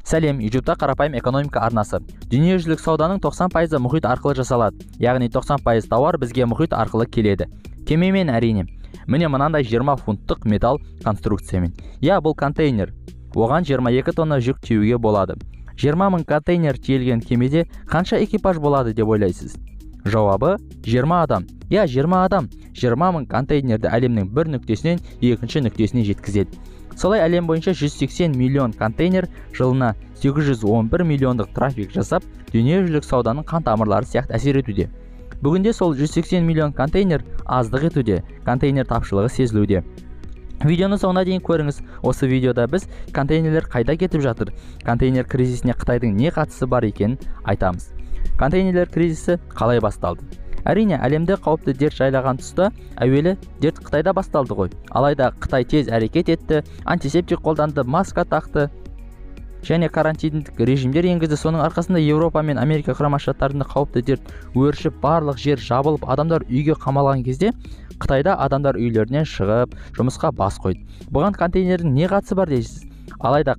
Сәлем, YouTube'да қарапайым экономика арнасы. Дүниежүзілік сауданың 90% мұхит арқылы жасалады. Яғни 90% тауар бізге мұхит арқылы келеді. Кемемен әрине. Міне мынандай 20 фунттық металл конструкциямен. Бұл контейнер. Оған 22 тонна жүк тиеуге болады. 20 мың контейнер тиелген кемеде қанша экипаж болады деп ойлайсыз? Жауабы 20 адам. 20 адам 20 мың контейнерді әлемнің бір нүктесінен екінші нүктесіне жеткізеді. Солай әлем бойынша 180 миллион контейнер жылына 811 миллиондық трафик жасап, дүниежүзілік сауданың қан тамырлары сияқты әсер етуде. Бүгінде сол 180 миллион контейнер аздық етуде, контейнер тапшылығы сезілуде. Видеоны соңына дейін көріңіз. Осы видеода біз контейнерлер қайда кетіп жатыр, контейнер кризисіне Қытайдың не қатысы бар екенін айтамыз. Контейнерлер кризисі қалай басталды? Әрине, әлемде қауіпті дерт жайлаған тұста әуелі дерт Қытайда басталды ғой. Алайда Қытай тез әрекет етті, антисептик қолданды, маска тақты және карантиндік режимдер енгізді. Соның арқасында Еуропа мен Америка Құрама Штаттарында қауіпті дерт өршіп, барлық жер жабылып, адамдар үйге қамалған кезде Қытайда адамдар үйлерінен шығып, жұмысқа бас қойды. Бұған контейнердің не қатысы бар дейсіз? Алайда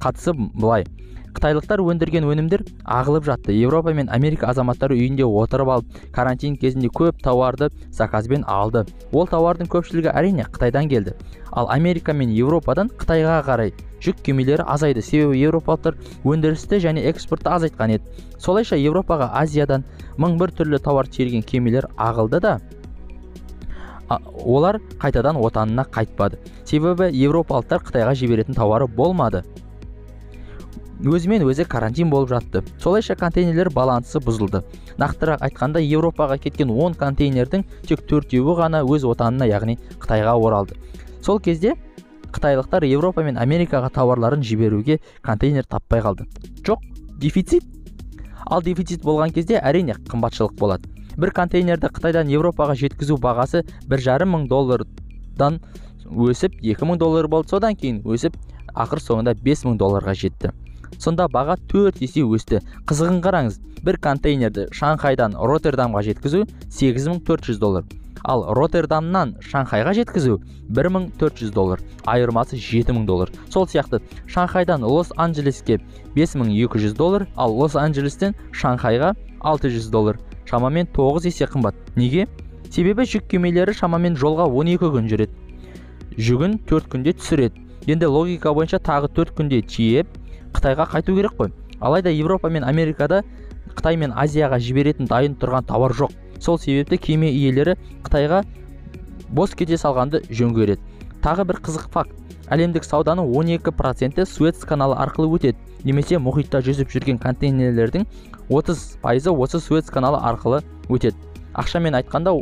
қатысы былай. Қытайлықтар өндірген өнімдер ағылып жатты. Еуропа мен Америка азаматтары үйінде отырып алып, карантин кезінде көп тауарды заказбен алды. Ол тауардың көпшілігі әрине Қытайдан келді. Ал Америка мен Еуропадан Қытайға қарай жүк кемелері азайды. Себебі еуропалықтар өндірісті және экспортты азайтқан еді. Солайша Еуропаға Азиядан 1001 түрлі тауар тиелген кемелер ағылды да, олар қайтадан отанына қайтпады. Себебі еуропалықтар Қытайға жіберетін тауары болмады. Өзімен өзі карантин болып жатты. Солайша контейнерлер балансы бұзылды. Нақтырақ айтқанда, Еуропаға кеткен 10 контейнердің тек 4-еуі ғана өз отанына, яғни Қытайға оралды. Сол кезде қытайлықтар Еуропа мен Америкаға тауарларын жіберуге контейнер таппай қалды. Жоқ, дефицит. Ал дефицит болған кезде әрине қымбатшылық болады. Бір контейнерді Қытайдан Еуропаға жеткізу бағасы $1,500 өсіп $2,000 болды. Содан кейін өсіп, ақыр соңында $5,000 жетті. Сонда баға 4 есе өсті. Қызығын қараңыз, бір контейнерді Шанхайдан Роттердамға жеткізу $8,400. Ал Роттердамнан Шанхайға жеткізу $1,400. Айырмасы $7,000. Сол сияқты Шанхайдан Лос-Анджелеске $5,200, ал Лос-Анджелестен Шанхайға $600. Шамамен 9 есе қымбат. Неге? Себебі жүк кемелері шамамен жолға 12 күн жүреді. Жүгін 4 күнде түсіреді. Енді логика бойынша тағы 4 күнде тиеп Қытайға қайту керек қой. Алайда Еуропа мен Америкада Қытай мен Азияға жіберетін дайын тұрған тауар жоқ. Сол себепті кеме иелері Қытайға бос кете салғанды жөн көреді. Тағы бір қызық факт. Әлемдік сауданың 12% Суэц каналы арқылы өтеді. Немесе мұхитта жүзіп жүрген контейнерлердің 30% осы Суэц каналы арқылы өтеді. Ақшамен айтқанда,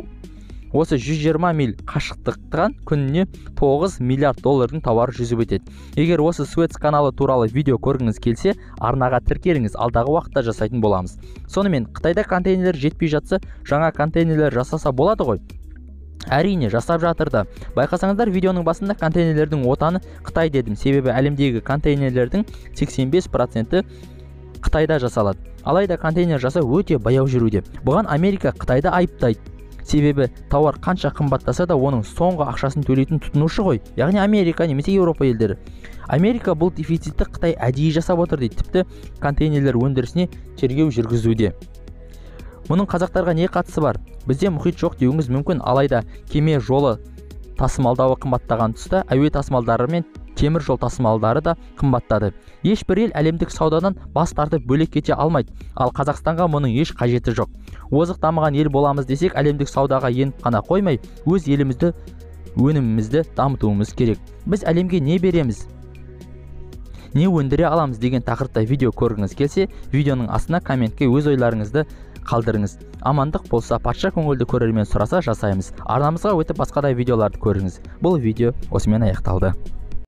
осы 120 миль қашықтықтан күніне $9 миллиард тауар жүзіп өтеді. Егер осы Суэц каналы туралы видео көргіңіз келсе, арнаға тіркеліңіз, алдағы уақытта жасайтын боламыз. Сонымен, Қытайда контейнерлер жетпей жатса, жаңа контейнерлер жасаса болады ғой? Әрине, жасап жатырда. Байқасаңыздар, видеоның басында контейнерлердің отаны Қытай дедім. Себебі әлемдегі контейнерлердің 85% Қытайда жасалады. Алайда контейнер жасау өте баяу жүруде. Бұған Америка Қытайды айыптайды. Себебі тауар қанша қымбаттаса да оның соңғы ақшасын төлейтін тұтынушы ғой, яғни Америка немесе Еуропа елдері. Америка бұл дефицитті Қытай әдейі жасап отыр дейді. Тіпті контейнерлер өндірісіне тергеу жүргізуде. Мұның қазақтарға не қатысы бар? Бізде мұхит жоқ деуіңіз мүмкін, алайда кеме жолы тасымалдауы қымбаттаған тұста әуе тасымалдары мен темір жол тасымалдары да қымбаттады. Ешбір ел әлемдік саудадан бас тартып бөлек кете алмайды. Ал Қазақстанға мұның еш қажеті жоқ. Озық дамыған ел боламыз десек, әлемдік саудаға еніп қана қоймай, өз елімізді, өнімімізді дамытуымыз керек. Біз әлемге не береміз? Не өндіре аламыз деген тақырыпта видео көргіңіз келсе, видеоның астына комментке өз ойларыңызды қалдырыңыз. Амандық болса, патша көңілді көрермен сұраса жасаймыз. Арнамызға өтіп басқа да видеоларды көріңіз. Бұл видео осымен аяқталды.